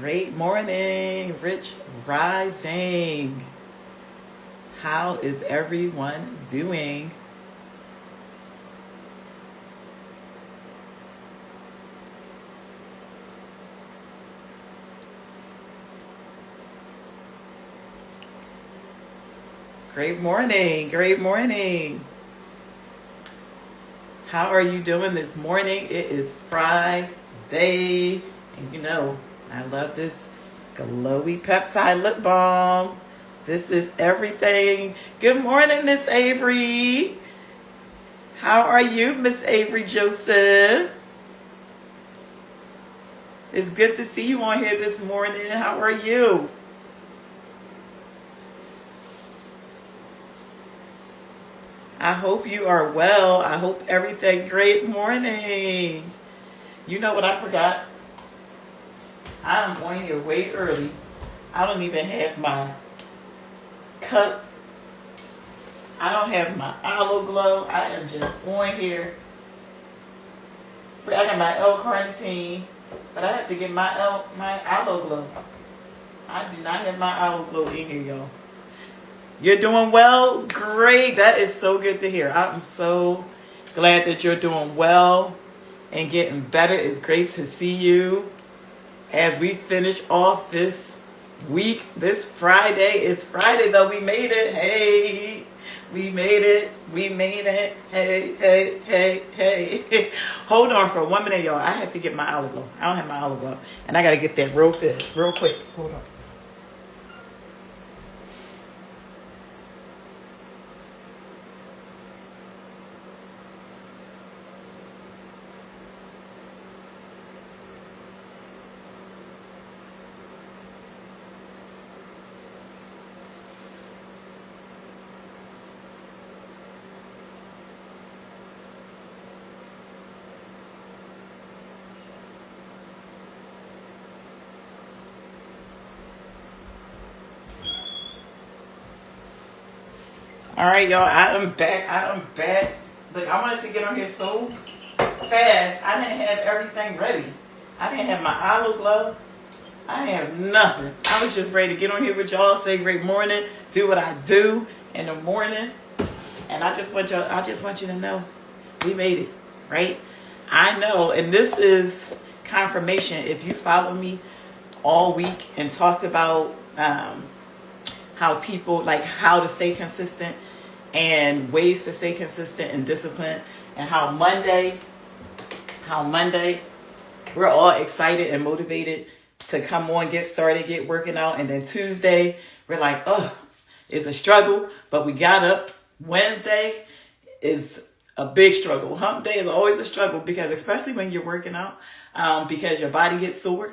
Great morning, Rich Rising. How is everyone doing? Great morning, great morning. How are you doing this morning? It is Friday, and you know, I love this glowy peptide lip balm. This is everything. Good morning, Miss Avery. How are you, Miss Avery Joseph? It's good to see you on here this morning. How are you? I hope you are well. I hope everything great morning. You know what I forgot? I'm on here way early. I don't even have my cup. I don't have my aloe glow. I am just on here. I got my L-carnitine, but I have to get my aloe glow. I do not have my aloe glow in here, y'all. You're doing well? Great. That is so good to hear. I'm so glad that you're doing well and getting better. It's great to see you as we finish off this week. This Friday is Friday, though. We made it. Hey, we made it. We made it. Hey, hey, hey, hey. Hold on for 1 minute, y'all. I have to get my aloe glow. I don't have my aloe glow. And I got to get that real quick. Hold on. All right, y'all, I am back. Look, I wanted to get on here so fast. I didn't have everything ready. I didn't have my aloe glow. I have nothing. I was just ready to get on here with y'all, say great morning, do what I do in the morning. And I just want you to know we made it, right? I know, and this is confirmation. If you follow me all week and talked about how people, like how to stay consistent and ways to stay consistent and disciplined, and how Monday we're all excited and motivated to come on, get started, get working out. And then Tuesday we're like, oh, it's a struggle, but we got up. Wednesday is a big struggle. Hump day is always a struggle, because especially when you're working out, because your body gets sore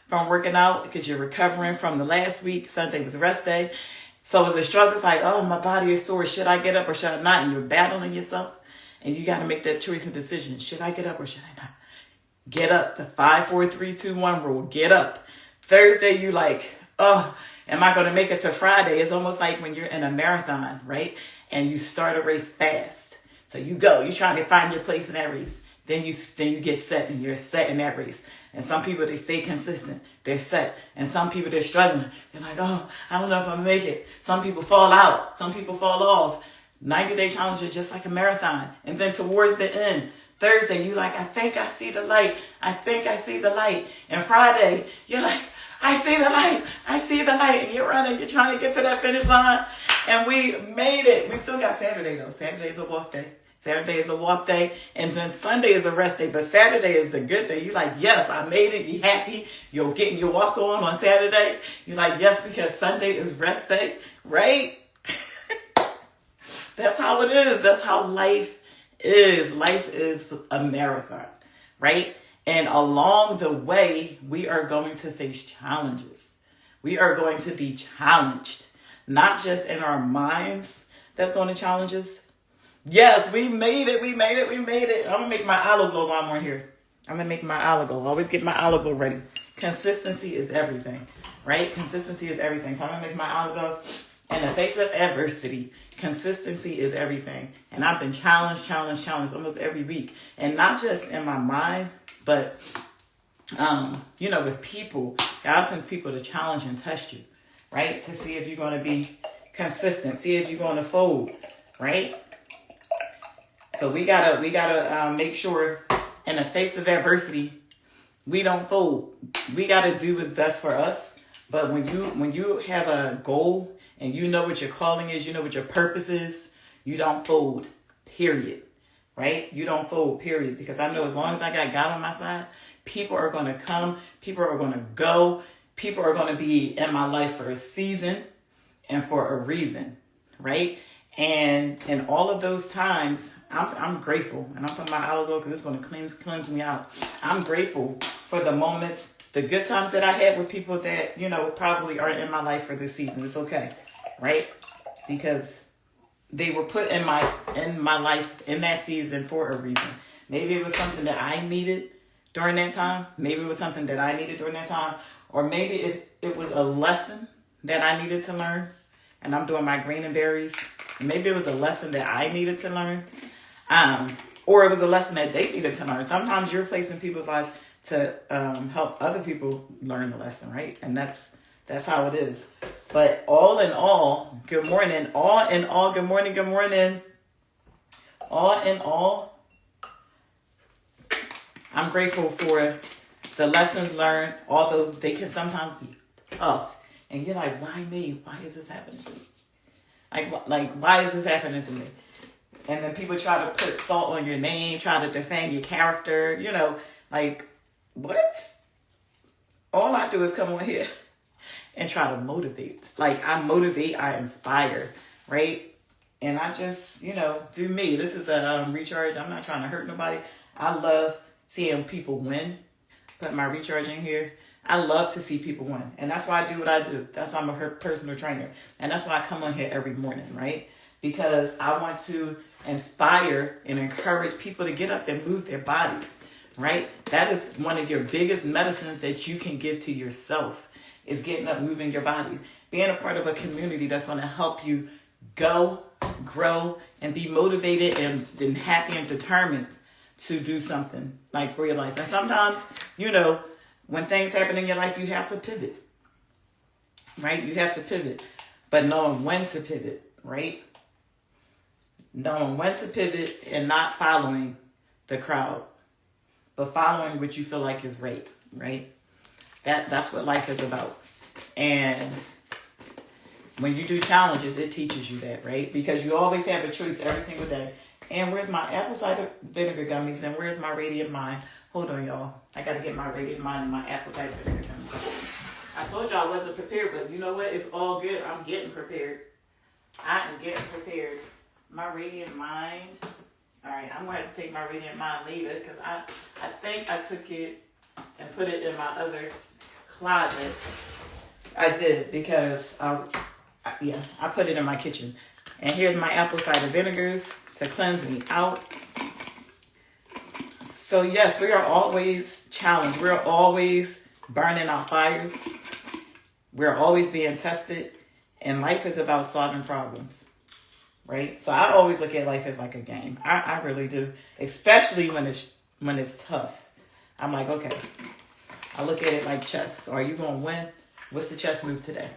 from working out, because you're recovering from the last week. Sunday was rest day. So it's a struggle. It's like, oh, my body is sore. Should I get up or should I not? And you're battling yourself. And you got to make that choice and decision. Should I get up or should I not? Get up. The 5, 4, 3, 2, 1 rule. Get up. Thursday, you like, oh, am I going to make it to Friday? It's almost like when you're in a marathon, right? And you start a race fast. So you go. You're trying to find your place in that race. Then you get set, and you're set in that race. And some people, they stay consistent. They're set. And some people, they're struggling. They're like, oh, I don't know if I'm going to make it. Some people fall out. Some people fall off. 90-day challenge is just like a marathon. And then towards the end, Thursday, you like, I think I see the light. I think I see the light. And Friday, you're like, I see the light. I see the light. And you're running. You're trying to get to that finish line. And we made it. We still got Saturday, though. Saturday's a walk day. Saturday is a walk day, and then Sunday is a rest day, but Saturday is the good day. You're like, yes, I made it. You're happy. You're getting your walk on Saturday. You're like, yes, because Sunday is rest day, right? That's how it is. That's how life is. Life is a marathon, right? And along the way, we are going to face challenges. We are going to be challenged, not just in our minds that's going to challenge us. Yes, we made it. I'm going to make my aloe glow while I'm on here. I'm going to make my aloe glow. Always get my aloe glow ready. Consistency is everything, right? Consistency is everything. So I'm going to make my aloe glow. In the face of adversity, consistency is everything. And I've been challenged almost every week. And not just in my mind, but, with people. God sends people to challenge and test you, right? To see if you're going to be consistent, see if you're going to fold, right? So we gotta make sure in the face of adversity, we don't fold. We gotta do what's best for us. But when you have a goal and you know what your calling is, you know what your purpose is, you don't fold, period. Right? You don't fold, period. Because I know as long as I got God on my side, people are going to come, people are going to go, people are going to be in my life for a season and for a reason, right? And in all of those times, I'm grateful. And I'm talking about olive oil because it's going to cleanse me out. I'm grateful for the moments, the good times that I had with people that, probably aren't in my life for this season. It's okay, right? Because they were put in my life in that season for a reason. Maybe it was something that I needed during that time. Maybe it was something that I needed during that time. Or maybe it was a lesson that I needed to learn. And I'm doing my green and berries. Maybe it was a lesson that I needed to learn. Or it was a lesson that they needed to learn. Sometimes you're placed in people's lives to help other people learn the lesson, right? And that's how it is. But all in all, good morning. All in all, good morning, good morning. All in all, I'm grateful for the lessons learned, although they can sometimes be tough. And you're like, why me? Why is this happening to me? Like, why is this happening to me? And then people try to put salt on your name, try to defame your character, like, what? All I do is come on here and try to motivate. Like, I motivate, I inspire, right? And I just, do me. This is a recharge. I'm not trying to hurt nobody. I love seeing people win. Put my recharge in here. I love to see people win. And that's why I do what I do. That's why I'm a personal trainer. And that's why I come on here every morning, right? Because I want to inspire and encourage people to get up and move their bodies, right? That is one of your biggest medicines that you can give to yourself, is getting up, moving your body. Being a part of a community that's going to help you go, grow, and be motivated and happy and determined to do something like for your life. And sometimes, when things happen in your life, you have to pivot, right? You have to pivot, but knowing when to pivot, right? Knowing when to pivot and not following the crowd, but following what you feel like is right? That's what life is about. And when you do challenges, it teaches you that, right? Because you always have a choice every single day. And where's my apple cider vinegar gummies? And where's my Radiant Mind? Hold on, y'all. I got to get my Radiant Mind and my apple cider vinegar gummies. I told y'all I wasn't prepared, but you know what? It's all good. I'm getting prepared. I am getting prepared. My Radiant Mind. All right, I'm going to have to take my Radiant Mind later because I think I took it and put it in my other closet. I did because, I put it in my kitchen. And here's my apple cider vinegars to cleanse me out. So yes, we are always challenged. We're always burning our fires. We're always being tested. And life is about solving problems, right? So I always look at life as like a game. I really do. Especially when it's tough. I'm like, okay. I look at it like chess. Are you going to win? What's the chess move today?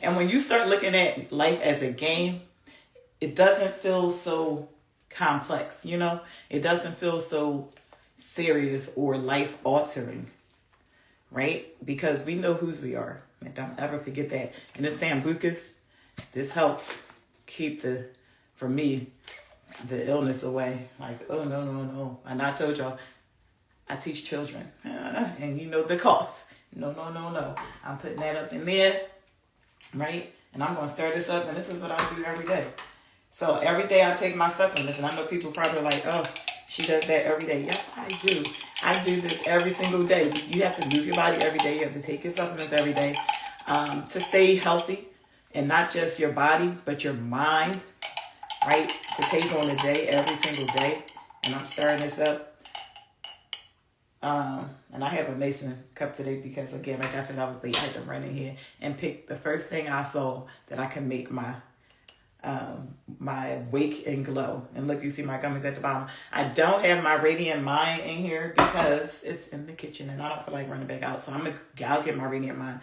And when you start looking at life as a game, it doesn't feel so complex, It doesn't feel so serious or life-altering, right? Because we know whose we are. And don't ever forget that. And this Sambucas, this helps keep for me, the illness away. Like, oh, no. And I told y'all, I teach children. And the cough. No. I'm putting that up in there, right? And I'm going to stir this up, and this is what I do every day. So every day I take my supplements, and I know people probably like, oh, she does that every day. Yes, I do. I do this every single day. You have to move your body every day. You have to take your supplements every day to stay healthy, and not just your body, but your mind, right? To take on the day every single day. And I'm stirring this up. And I have a mason cup today because, again, like I said, I was late. I had to run in here and pick the first thing I saw that I can make my my Wake and Glow. And look, you see my gummies at the bottom. I don't have my Radiant Mind in here because it's in the kitchen and I don't feel like running back out. So I'll get my Radiant Mind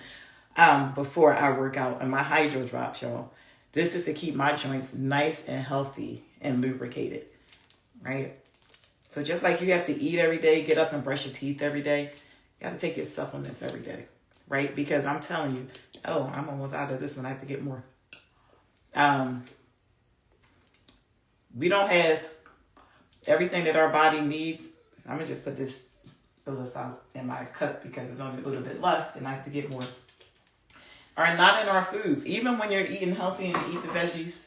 before I work out. And my Hydro Drops, y'all. This is to keep my joints nice and healthy and lubricated, right? So just like you have to eat every day, get up and brush your teeth every day, you got to take your supplements every day, right? Because I'm telling you, oh, I'm almost out of this one. I have to get more. We don't have everything that our body needs. I'm going to just put this out in my cup because there's only a little bit left and I have to get more. Are not in our foods. Even when you're eating healthy and you eat the veggies,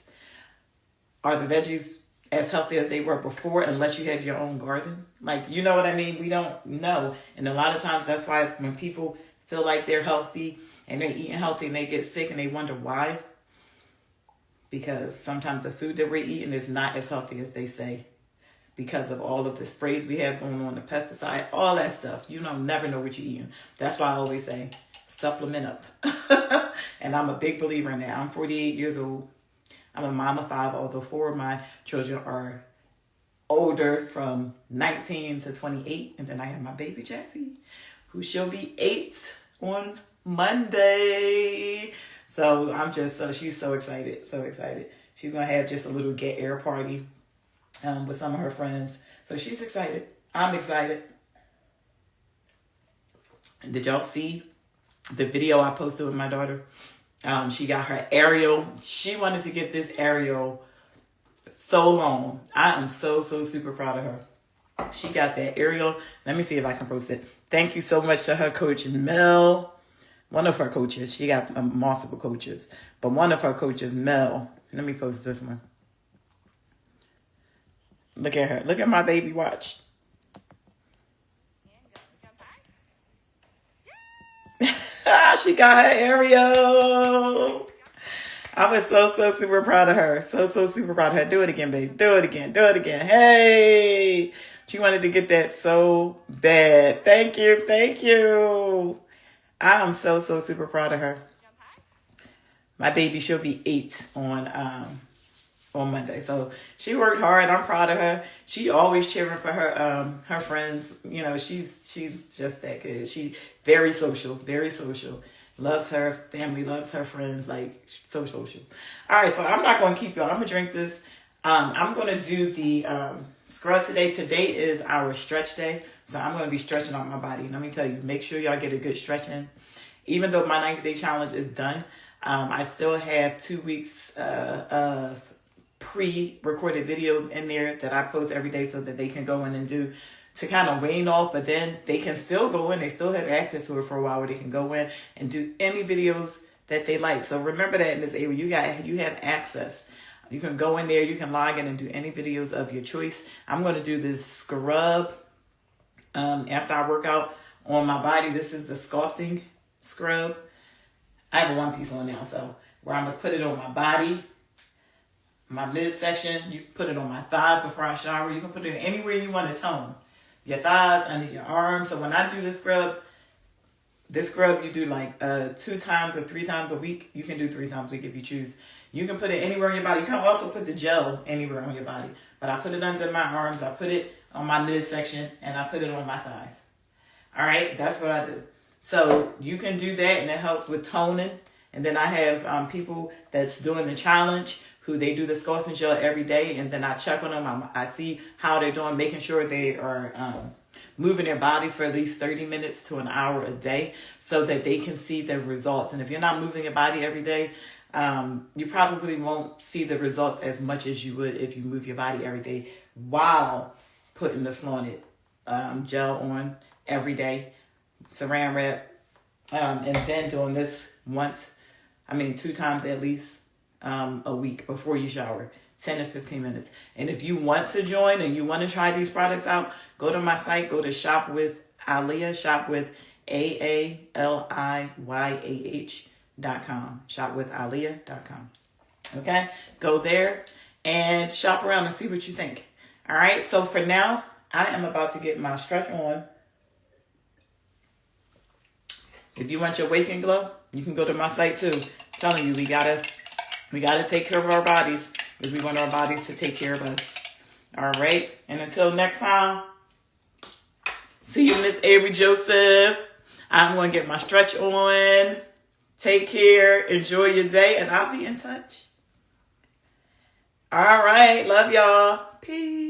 are the veggies as healthy as they were before unless you have your own garden? Like, you know what I mean? We don't know. And a lot of times that's why when people feel like they're healthy and they're eating healthy and they get sick and they wonder why. Because sometimes the food that we're eating is not as healthy as they say because of all of the sprays we have going on, the pesticide, all that stuff. You never know what you're eating. That's why I always say supplement up. And I'm a big believer in that. I'm 48 years old. I'm a mom of 5, although 4 of my children are older, from 19 to 28. And then I have my baby Jazzy, who she'll be 8 on Monday. So she's so excited, so excited. She's going to have just a little get air party with some of her friends. So she's excited. I'm excited. Did y'all see the video I posted with my daughter? She got her aerial. She wanted to get this aerial so long. I am so super proud of her. She got that aerial. Let me see if I can post it. Thank you so much to her coach, Mel. One of her coaches. She got multiple coaches. But one of her coaches, Mel. Let me post this one. Look at her. Look at my baby. Watch. She got her aerial. I was so super proud of her. So super proud of her. Do it again, baby. Do it again. Do it again. Hey. She wanted to get that so bad. Thank you. Thank you. I am so super proud of her. My baby, she'll be 8 on Monday. So she worked hard. I'm proud of her. She always cheering for her friends. She's just that good. She very social, very social. Loves her family, loves her friends, like so social. All right, so I'm not going to keep y'all. I'm going to drink this. I'm going to do the scrub today. Today is our stretch day. So I'm going to be stretching out my body. Let me tell you, make sure y'all get a good stretch in. Even though my 90-day challenge is done, I still have 2 weeks of pre-recorded videos in there that I post every day so that they can go in and do to kind of wane off, but then they can still go in. They still have access to it for a while where they can go in and do any videos that they like. So remember that in this area, you have access. You can go in there, you can log in and do any videos of your choice. I'm going to do this scrub after I work out on my body. This is the Sculpting Scrub. I have a one-piece on now, so where I'm going to put it on my body, my midsection. You can put it on my thighs before I shower. You can put it anywhere you want to tone. Your thighs, under your arms. So when I do this scrub you do like 2 times or 3 times a week. You can do 3 times a week if you choose. You can put it anywhere on your body. You can also put the gel anywhere on your body. But I put it under my arms. I put it on my midsection. And I put it on my thighs. All right. That's what I do. So you can do that. And it helps with toning. And then I have people that's doing the challenge who they do the sculpting gel every day. And then I check on them. I see how they're doing, making sure they are moving their bodies for at least 30 minutes to an hour a day so that they can see the results. And if you're not moving your body every day, you probably won't see the results as much as you would if you move your body every day while putting the flaunted gel on every day, saran wrap, and then doing this 2 times at least a week before you shower, 10 to 15 minutes. And if you want to join and you want to try these products out, go to my site, go to Shop with Aaliyah, shop with AALIYAH.com, shopwithaaliyah.com. Okay, go there and shop around and see what you think. All right, so for now, I am about to get my stretch on. If you want your Wake and Glow, you can go to my site too. I'm telling you, we gotta We got to take care of our bodies because we want our bodies to take care of us. All right. And until next time, see you, Miss Avery Joseph. I'm going to get my stretch on. Take care. Enjoy your day. And I'll be in touch. All right. Love y'all. Peace.